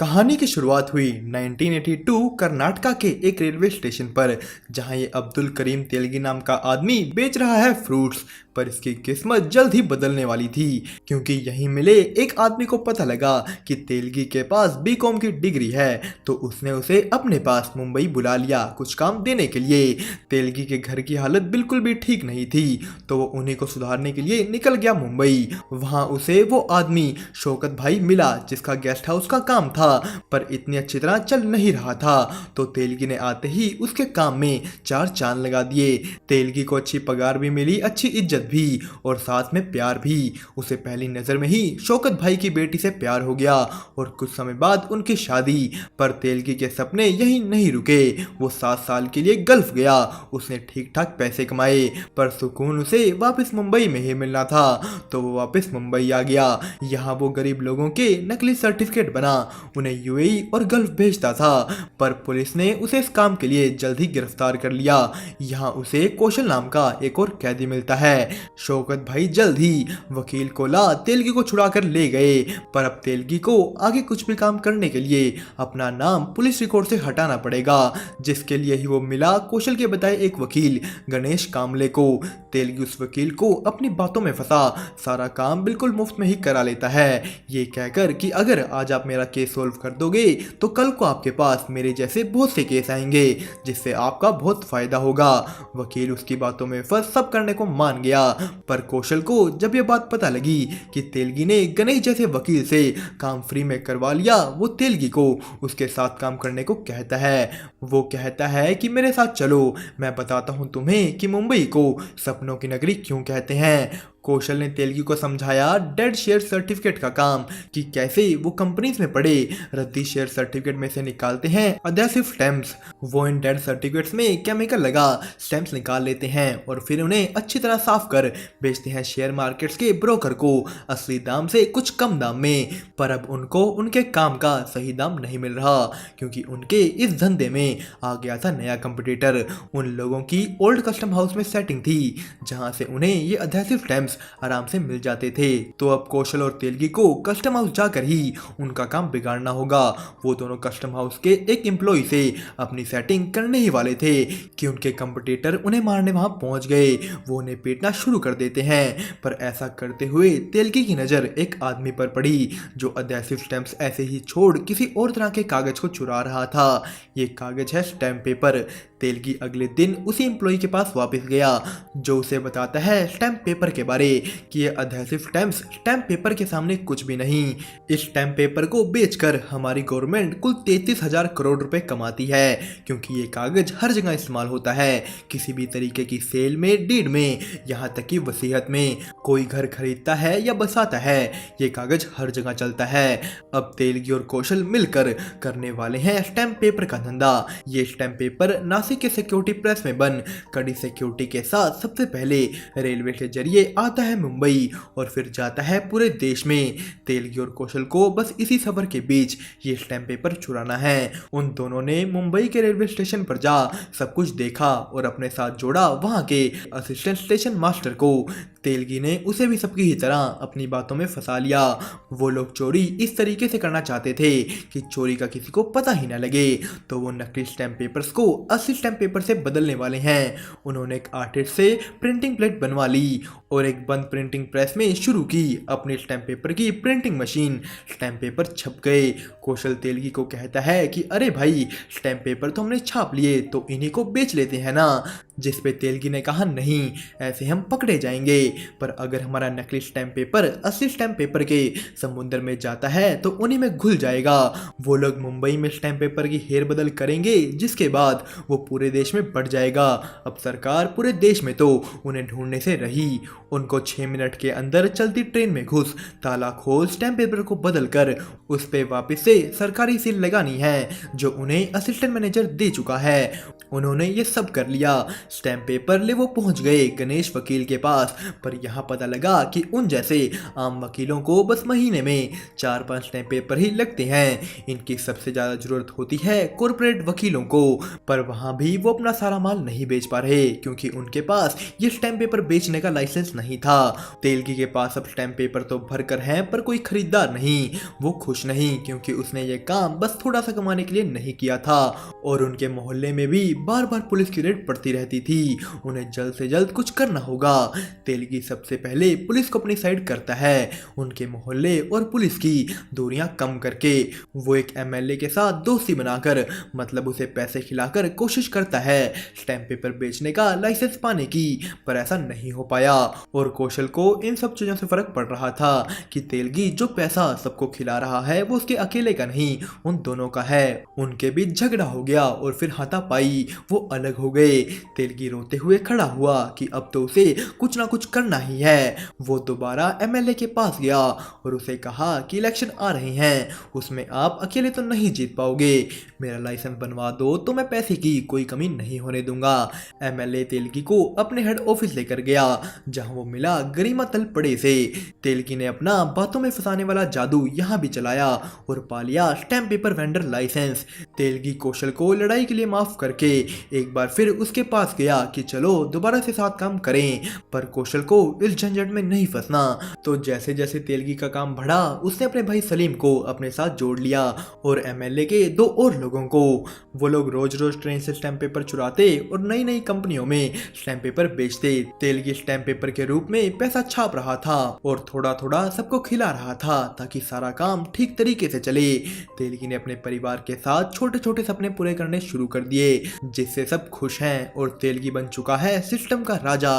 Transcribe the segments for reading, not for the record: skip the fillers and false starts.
कहानी की शुरुआत हुई 1982 कर्नाटका के एक रेलवे स्टेशन पर, जहां ये अब्दुल करीम तेलगी नाम का आदमी बेच रहा है फ्रूट्स। पर इसकी किस्मत जल्द ही बदलने वाली थी, क्योंकि यहीं मिले एक आदमी को पता लगा कि तेलगी के पास बीकॉम की डिग्री है। तो उसने उसे अपने पास मुंबई बुला लिया कुछ काम देने के लिए। तेलगी के घर की हालत बिल्कुल भी ठीक नहीं थी, तो वो उन्हीं को सुधारने के लिए निकल गया मुंबई। वहां उसे वो आदमी शौकत भाई मिला, जिसका गेस्ट हाउस का काम था, पर इतनी अच्छी तरह चल नहीं रहा था। तो तेलगी ने आते ही उसके काम में चार चांद लगा दिए। तेलगी को अच्छी पगार भी मिली, अच्छी इज्जत भी, और साथ में प्यार भी। उसे पहली नजर में ही शौकत भाई की बेटी से प्यार हो गया और कुछ समय बाद उनकी शादी। पर तेलगी के सपने यही नहीं रुके, वो 7 साल के लिए गल्फ गया। उसने ठीक ठाक पैसे कमाए, पर सुकून उसे वापस मुंबई में ही मिलना था, तो वो वापस मुंबई आ गया। यहाँ वो गरीब लोगों के नकली सर्टिफिकेट बना उन्हें यूएई और गल्फ भेजता था। पर पुलिस ने उसे इस काम के लिए जल्द ही गिरफ्तार कर लिया। यहाँ उसे कौशल नाम का एक और कैदी मिलता है। शौकत भाई जल्द ही वकील को ला तेलगी को छुड़ा कर ले गए। पर अब तेलगी को आगे कुछ भी काम करने के लिए अपना नाम पुलिस रिकॉर्ड से हटाना पड़ेगा, जिसके लिए ही वो मिला कौशल के बताए एक वकील गणेश कामले को। तेलगी उस वकील को अपनी बातों में फंसा सारा काम बिल्कुल मुफ्त में ही करा लेता है, ये कहकर कि अगर आज आप मेरा केस सोल्व कर दोगे तो कल को आपके पास मेरे जैसे बहुत से केस आएंगे, जिससे आपका बहुत फायदा होगा। वकील उसकी बातों में फंस सब करने को मान गया। पर कौशल को जब यह बात पता लगी कि तेलगी ने गणेश जैसे वकील से काम फ्री में करवा लिया, वो तेलगी को उसके साथ काम करने को कहता है। वो कहता है कि मेरे साथ चलो, मैं बताता हूँ तुम्हें कि मुंबई को सपनों की नगरी क्यों कहते हैं। कौशल ने तेलगी को समझाया डेड शेयर सर्टिफिकेट का काम, कि कैसे वो कंपनीज में पड़े रद्दी शेयर सर्टिफिकेट में से निकालते हैं अधेसिव स्टैम्प्स। वो इन डेड सर्टिफिकेट्स में केमिकल लगा स्टैम्प्स निकाल लेते हैं और फिर उन्हें अच्छी तरह साफ कर बेचते हैं शेयर मार्केट्स के ब्रोकर को असली दाम से कुछ कम दाम में। पर अब उनको उनके काम का सही दाम नहीं मिल रहा, क्योंकि उनके इस धंधे में आ गया था नया कंपटीटर। उन लोगों की ओल्ड कस्टम हाउस में सेटिंग थी, जहां से उन्हें ये अधेसिव स्टैम्प्स आराम से मिल जाते थे। तो अब कौशल और तेलगी को कस्टम हाउस जाकर ही उनका काम बिगाड़ना होगा। वो दोनों कस्टम हाउस के एक एम्प्लॉय से अपनी सेटिंग करने ही वाले थे कि उनके कंपटीटर उन्हें मारने वहां पहुंच गए। वो उन्हें पीटना शुरू कर देते हैं। पर ऐसा करते हुए तेलगी की नजर एक आदमी पर पड़ी, जो अधेसिव स्टैम्प्स ऐसे ही छोड़ किसी और तरह के कागज को चुरा रहा था। ये कागज है स्टैम्प पेपर। तेलगी अगले दिन उसी एम्प्लॉय के पास वापस गया, जो उसे बताता है स्टैम्प पेपर के बारे कि ये अधेसिव स्टैम्प्स स्टैम्प पेपर के सामने कुछ भी नहीं। इस स्टैम्प पेपर को बेचकर हमारी गवर्नमेंट कुल 33,000 करोड़ रुपए कमाती है, क्योंकि ये कागज हर जगह इस्तेमाल होता है, किसी भी तरीके की सेल में, डीड में, यहाँ तक कि वसीयत में। कोई घर खरीदता है या बसाता है, ये कागज हर जगह चलता है। अब तेलगी और कौशल मिलकर करने वाले हैं स्टैम्प पेपर का धंधा। ये स्टैम्प पेपर नासिक के सिक्योरिटी प्रेस में बन कड़ी सिक्योरिटी के साथ सबसे पहले रेलवे के जरिए आता है मुंबई और फिर जाता है पूरे देश में। तेलगी और कौशल को बस इसी सफर के बीच ये स्टैम्प पेपर चुराना है। उन दोनों ने मुंबई के रेलवे स्टेशन पर जा सब कुछ देखा और अपने साथ जोड़ा वहां के असिस्टेंट स्टेशन मास्टर को। तेलगी ने उसे भी सबकी ही तरह अपनी बातों में फंसा लिया। वो लोग चोरी इस तरीके से करना चाहते थे कि चोरी का किसी को पता ही ना लगे, तो वो नकली स्टैम्प पेपर्स को असली स्टैम्प पेपर से बदलने वाले हैं। उन्होंने एक आर्टिस्ट से प्रिंटिंग प्लेट बनवा ली और एक बंद प्रिंटिंग प्रेस में शुरू की अपने स्टैम्प पेपर की प्रिंटिंग मशीन। स्टैम्प पेपर छप गए। कौशल तेलगी को कहता है कि अरे भाई, स्टैम्प पेपर तो हमने छाप लिए, तो इन्हीं को बेच लेते हैं ना। जिस पे तेलगी ने कहा नहीं, ऐसे हम पकड़े जाएंगे। पर अगर हमारा नकली स्टैम्प पेपर असली स्टैम्प पेपर के समुद्र में जाता है तो उन्हीं में घुल जाएगा। वो लोग मुंबई में स्टैम्प पेपर की हेर बदल करेंगे, जिसके बाद वो पूरे देश में बढ़ जाएगा। अब सरकार पूरे देश में तो उन्हें ढूंढने से रही। उनको 6 मिनट के अंदर चलती ट्रेन में घुस ताला खोल स्टैम्प पेपर को बदल कर उस पे वापस से सरकारी सील लगानी है, जो उन्हें असिस्टेंट मैनेजर दे चुका है। उन्होंने ये सब कर लिया। स्टैम्प पेपर ले वो पहुंच गए गणेश वकील के पास, पर यहाँ पता लगा कि उन जैसे आम वकीलों को बस महीने में 4-5 स्टैम्प पेपर ही लगते हैं। इनकी सबसे ज़्यादा ज़रूरत होती है कॉर्पोरेट वकीलों को, पर वहाँ भी वो अपना सारा माल नहीं बेच पा रहे क्योंकि उनके पास ये स्टैम्प पेपर बेचने का लाइसेंस नहीं था। तेलगी के पास अब स्टैम्प पेपर तो भर कर हैं पर कोई खरीदार नहीं। वो खुश नहीं क्योंकि उसने ये काम बस थोड़ा सा कमाने के लिए नहीं किया था और उनके मोहल्ले में भी बार बार पुलिस की रेड पड़ती रहती थी। उन्हें जल्द से जल्द कुछ करना होगा। तेलगी सबसे पहले पुलिस को अपनी साइड करता है, उनके मोहल्ले और पुलिस की दूरियां कम करके। वो एक एमएलए के साथ दोस्ती बनाकर, मतलब उसे पैसे खिलाकर कोशिश करता है स्टैम्प पेपर बेचने का लाइसेंस पाने की, पर ऐसा नहीं हो पाया। और कौशल को इन सब चीजों से फर्क पड़ रहा था कि तेलगी जो पैसा सबको खिला रहा है वो उसके अकेले का नहीं, उन दोनों का है। उनके बीच झगड़ा हो गया और फिर हाथापाई, वो अलग हो गए। तेलगी रोते हुए खड़ा हुआ कि अब तो उसे कुछ ना कुछ करना ही है। वो दोबारा एमएलए के पास गया और उसे कहा कि इलेक्शन आ रहे हैं, उसमें आप अकेले तो नहीं जीत पाओगे, मेरा लाइसेंस बनवा दो तो मैं पैसे की कोई कमी नहीं होने दूंगा। एमएलए तेलगी को अपने हेड ऑफिस लेकर गया जहां वो मिला गरिमा तलपड़े से। तेलगी ने अपना बातों में फंसाने वाला जादू यहाँ भी चलाया और पा लिया stamp paper vendor licence. Telgi कौशल को लड़ाई के लिए माफ करके एक बार फिर उसके पास गया कि चलो दोबारा से साथ काम करें, पर कौशल को इस झंझट में नहीं फंसना। तो जैसे जैसे तेलगी का काम बढ़ा उसने अपने भाई सलीम को अपने साथ जोड़ लिया और एमएलए के 2 और लोगों को। वो लोग रोज रोज ट्रेन से स्टैम्प पेपर चुराते और नई नई कंपनियों में स्टैम्प पेपर बेचते। तेलगी स्टैम्प पेपर के रूप में पैसा छाप रहा था और थोड़ा थोड़ा सबको खिला रहा था ताकि सारा काम ठीक तरीके से चले। तेलगी ने अपने परिवार के साथ छोटे छोटे सपने पूरे करने शुरू कर दिए जिससे सब खुश हैं और तेलगी बन चुका है सिस्टम का राजा।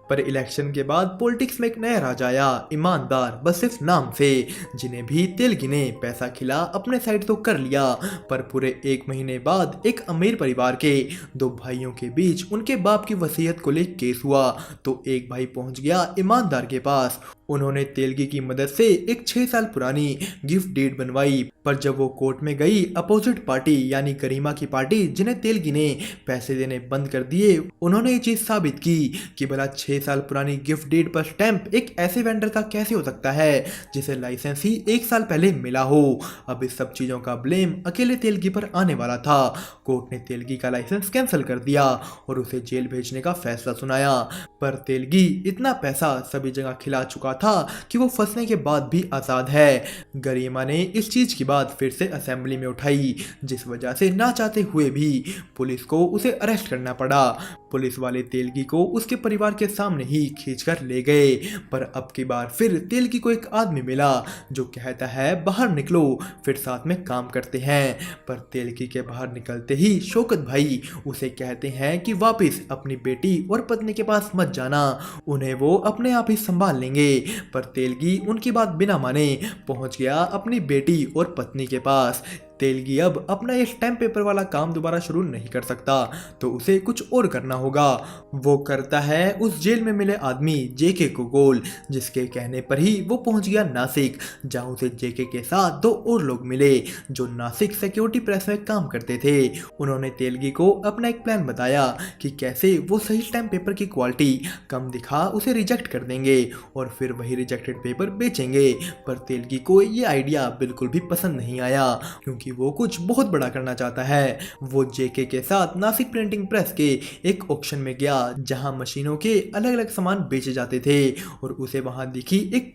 पर इलेक्शन के बाद पॉलिटिक्स में एक नया राजा आया, ईमानदार बस सिर्फ नाम से, जिन्हें भी तेलगी ने पैसा खिला अपने साइड तो कर लिया। पर पूरे 1 महीने बाद एक अमीर परिवार के 2 भाइयों के बीच उनके बाप की वसीयत को लेकर केस हुआ तो एक भाई पहुंच गया ईमानदार के पास। उन्होंने तेलगी की मदद से एक 6 साल पुरानी गिफ्ट डीड बनवाई, पर जब वो कोर्ट में गई अपोजिट पार्टी यानी गरिमा की पार्टी जिन्हें तेलगी ने पैसे देने बंद कर दिए, उन्होंने ये चीज साबित की कि भला 6 साल पुरानी गिफ्ट डीड पर स्टैंप एक ऐसे वेंडर का कैसे हो सकता है जिसे लाइसेंस ही 1 साल पहले मिला हो। अब इस सब चीजों का ब्लेम अकेले तेलगी पर आने वाला था। कोर्ट ने तेलगी का लाइसेंस कैंसिल कर दिया और उसे जेल भेजने का फैसला सुनाया, पर तेलगी इतना पैसा सभी जगह खिला चुका था कि वो फंसने के बाद भी आजाद है। गरिमा ने इस चीज की बात फिर से असेंबली में उठाई जिस वजह से ना चाहते हुए भी पुलिस को उसे अरेस्ट करना पड़ा। पुलिस वाले तेलगी को उसके परिवार के सामने ही खींचकर ले गए, पर अब की बार फिर तेलगी को एक आदमी मिला जो कहता है बाहर निकलो फिर साथ में काम करते हैं। पर तेलगी के बाहर निकलते ही शौकत भाई उसे कहते हैं कि वापस अपनी बेटी और पत्नी के पास मत जाना, उन्हें वो अपने आप ही संभाल लेंगे। पर तेलगी उनकी बात बिना माने पहुंच गया अपनी बेटी और पत्नी के पास। तेलगी अब अपना ये स्टैम्प पेपर वाला काम दोबारा शुरू नहीं कर सकता तो उसे कुछ और करना होगा। वो करता है उस जेल में मिले आदमी जेके को कॉल, जिसके कहने पर ही वो पहुंच गया नासिक जहां उसे जेके के साथ 2 और लोग मिले जो नासिक सिक्योरिटी प्रेस में काम करते थे। उन्होंने तेलगी को अपना एक प्लान बताया कि कैसे वो सही स्टैम्प पेपर की क्वालिटी कम दिखा उसे रिजेक्ट कर देंगे और फिर वही रिजेक्टेड पेपर बेचेंगे। पर तेलगी को ये आइडिया बिल्कुल भी पसंद नहीं आया क्योंकि वो कुछ बहुत बड़ा करना चाहता है। वो जेके के साथ नासिक प्रिंटिंग प्रेस के एक ऑक्शन में गया जहां मशीनों के अलग अलग सामान बेचे जाते थे और उसे वहां दिखी एक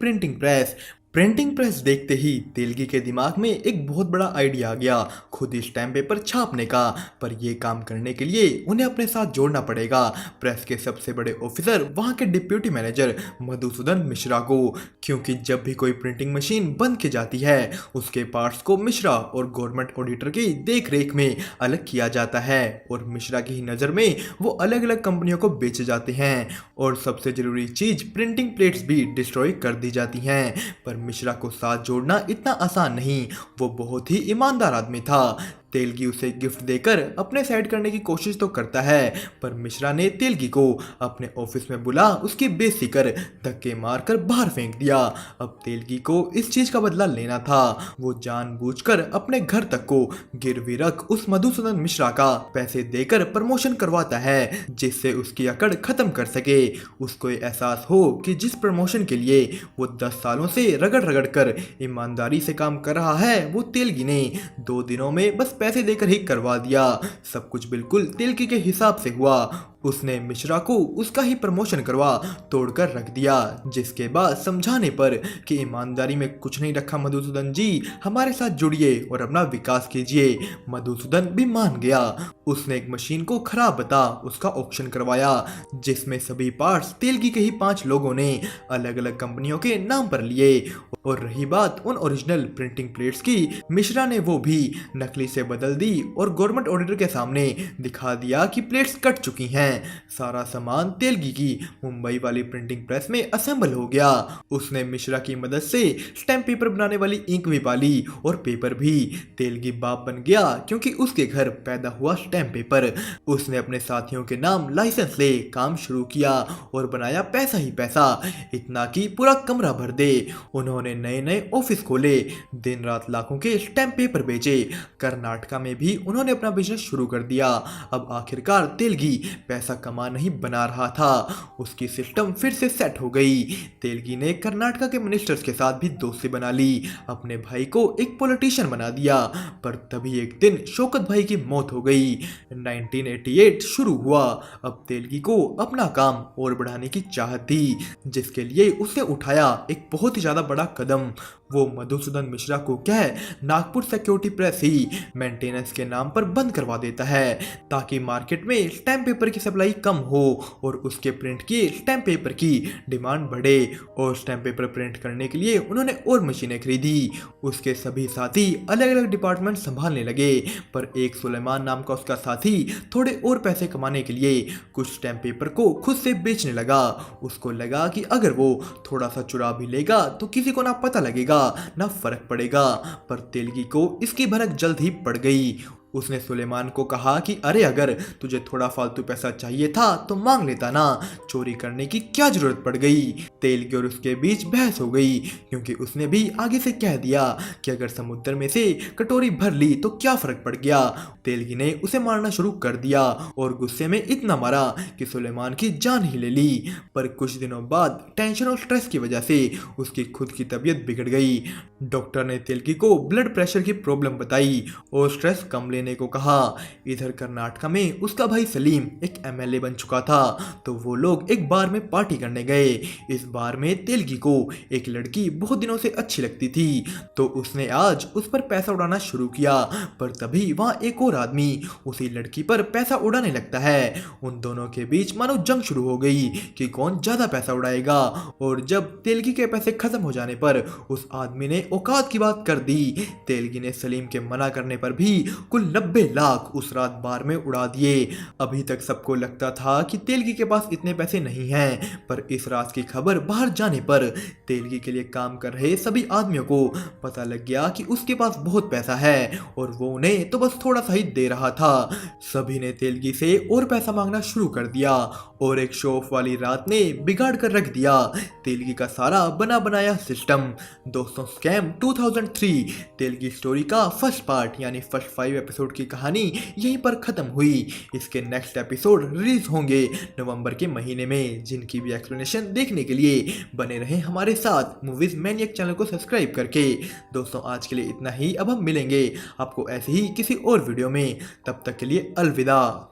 प्रिंटिंग प्रेस देखते ही तेलगी के दिमाग में एक बहुत बड़ा आइडिया आ गया खुद ही स्टैम्प पेपर छापने का। पर यह काम करने के लिए उन्हें अपने साथ जोड़ना पड़ेगा प्रेस के सबसे बड़े ऑफिसर वहां के डिप्यूटी मैनेजर मधुसूदन मिश्रा को, क्योंकि जब भी कोई प्रिंटिंग मशीन बंद की जाती है उसके पार्ट्स को मिश्रा और गवर्नमेंट ऑडिटर की देख रेख में अलग किया जाता है और मिश्रा की ही नज़र में वो अलग अलग कंपनियों को बेचे जाते हैं और सबसे जरूरी चीज प्रिंटिंग प्लेट्स भी डिस्ट्रॉय कर दी जाती हैं। पर मिश्रा को साथ जोड़ना इतना आसान नहीं, वो बहुत ही ईमानदार आदमी था। तेलगी उसे गिफ्ट देकर अपने साइड करने की कोशिश तो करता है, पर मिश्रा ने तेलगी को अपने ऑफिस में बुला उसकी बेइज्जती कर धक्के मारकर बाहर फेंक दिया। अब तेलगी को इस चीज का बदला लेना था। वो जानबूझकर अपने घर तक को गिरवी रख उस मधुसूदन मिश्रा का पैसे देकर प्रमोशन करवाता है, जिससे उसकी अकड़ खत्म कर सके। उसको ये एहसास हो कि जिस प्रमोशन के लिए वो 10 सालों से रगड़ रगड़ कर ईमानदारी से काम कर रहा है, वो तेलगी ने 2 दिनों में बस पैसे देकर ही करवा दिया। सब कुछ बिल्कुल तेलगी के हिसाब से हुआ। उसने मिश्रा को उसका ही प्रमोशन करवा तोड़कर रख दिया, जिसके बाद समझाने पर कि ईमानदारी में कुछ नहीं रखा मधुसूदन जी, हमारे साथ जुड़िए और अपना विकास कीजिए। मधुसूदन भी मान गया। उसने एक मशीन को खराब बता उसका ऑक्शन करवाया, जिसमें सभी पार्ट्स तेलगी के ही 5 लोगों ने अलग अलग कंपनियों के नाम पर लिए। और रही बात उन ओरिजिनल प्रिंटिंग प्लेट्स की, मिश्रा ने वो भी नकली से बदल दी और गवर्नमेंट ऑडिटर के सामने दिखा दिया कि प्लेट्स कट चुकी हैं। सारा सामान तेलगी की मुंबई वाली प्रिंटिंग प्रेस में असेंबल हो गया। उसने मिश्रा की मदद से स्टैम्प पेपर बनाने वाली इंक भी पाली और पेपर भी। तेलगी बाप बन गया क्योंकि उसके घर पैदा हुआ स्टैम्प पेपर। उसने अपने साथियों के नाम लाइसेंस ले काम शुरू किया और बनाया पैसा ही पैसा, इतना कि पूरा कमरा भर दे। उन्होंने नए नए ऑफिस खोले, दिन रात लाखों के स्टैम्प पेपर बेचे। कर्नाटका में भी उन्होंने अपना बिजनेस शुरू कर दिया। अब आखिरकार तेलगी पैसा कमा नहीं बना रहा था, उसकी सिस्टम फिर से सेट हो गई। तेलगी ने कर्नाटका के मिनिस्टर्स के साथ भी दोस्ती बना ली, अपने भाई को एक पॉलिटिशियन बना दिया। पर तभी एक दिन शौकत भाई की मौत हो गई। 1988 शुरू हुआ। अब तेलगी को अपना काम और बढ़ाने की चाहत थी, जिसके लिए उसने उठाया एक बहुत ही ज्यादा बड़ा कदम। वो मधुसूदन मिश्रा को कह नागपुर सिक्योरिटी प्रेस ही मेंटेनेंस के नाम पर बंद करवा देता है, ताकि मार्केट में स्टैम्प पेपर की सप्लाई कम हो और उसके प्रिंट किए स्टैम्प पेपर की डिमांड बढ़े। और स्टैम्प पेपर प्रिंट करने के लिए उन्होंने और मशीनें खरीदी। उसके सभी साथी अलग अलग डिपार्टमेंट संभालने लगे, पर एक सुलेमान नाम का उसका साथी थोड़े और पैसे कमाने के लिए कुछ स्टैम्प पेपर को खुद से बेचने लगा। उसको लगा कि अगर वो थोड़ा सा चुरा भी लेगा तो किसी को ना पता लगेगा ना फर्क पड़ेगा। पर तेलगी को इसकी भनक जल्द ही पड़ गई। उसने सुलेमान को कहा कि अरे अगर तुझे थोड़ा फालतू पैसा चाहिए था तो मांग लेता ना, चोरी करने की क्या जरूरत पड़ गई। तेलगी और उसके बीच बहस हो गई, क्योंकि उसने भी आगे से कह दिया कि अगर समुद्र में से कटोरी भर ली तो क्या फर्क पड़ गया। तेलगी ने उसे मारना शुरू कर दिया और गुस्से में इतना मारा कि सुलेमान की जान ही ले ली। पर कुछ दिनों बाद टेंशन और स्ट्रेस की वजह से उसकी खुद की तबीयत बिगड़ गई। डॉक्टर ने तेलगी को ब्लड प्रेशर की प्रॉब्लम बताई और स्ट्रेस कम लेने को कहा। इधर कर्नाटका में उसका भाई सलीम एक एमएलए बन चुका था, तो वो लोग एक बार में पार्टी करने गए। इस बार में तेलगी को एक लड़की बहुत दिनों से अच्छी लगती थी, तो उसने आज उस पर पैसा उड़ाना शुरू किया। पर तभी वहां एक और आदमी उसी लड़की पर पैसा उड़ाने लगता है। उन दोनों के बीच मानो जंग शुरू हो गई कि कौन ज्यादा पैसा उड़ाएगा। और जब तेलगी के पैसे खत्म हो जाने पर उस आदमी ने औकात की बात कर दी। तेलगी ने सलीम के मना करने पर भी कुल 90 लाख उस रात बार में उड़ा दिए। अभी तक सबको लगता था कि तेलगी के पास इतने पैसे नहीं हैं, पर इस राज की खबर बाहर जाने पर तेलगी के लिए काम कर रहे सभी आदमियों को पता लग गया कि उसके पास बहुत पैसा है और वो उन्हें तो बस थोड़ा सा ही दे रहा था। सभी ने तेलगी से और पैसा मांगना शुरू कर दिया और एक शो ऑफ वाली रात ने बिगाड़ कर रख दिया तेलगी का सारा बना बनाया सिस्टम। दोस्तों, स्कैम 2003 तेलगी स्टोरी का फर्स्ट पार्ट यानी फर्स्ट 5 एपिसोड की कहानी यहीं पर खत्म हुई। इसके नेक्स्ट एपिसोड रिलीज होंगे नवंबर के महीने में, जिनकी भी एक्सप्लेनेशन देखने के लिए बने रहे हमारे साथ मूवीज मैनिएक चैनल को सब्सक्राइब करके। दोस्तों, आज के लिए इतना ही। अब हम मिलेंगे आपको ऐसे ही किसी और वीडियो में, तब तक के लिए अलविदा।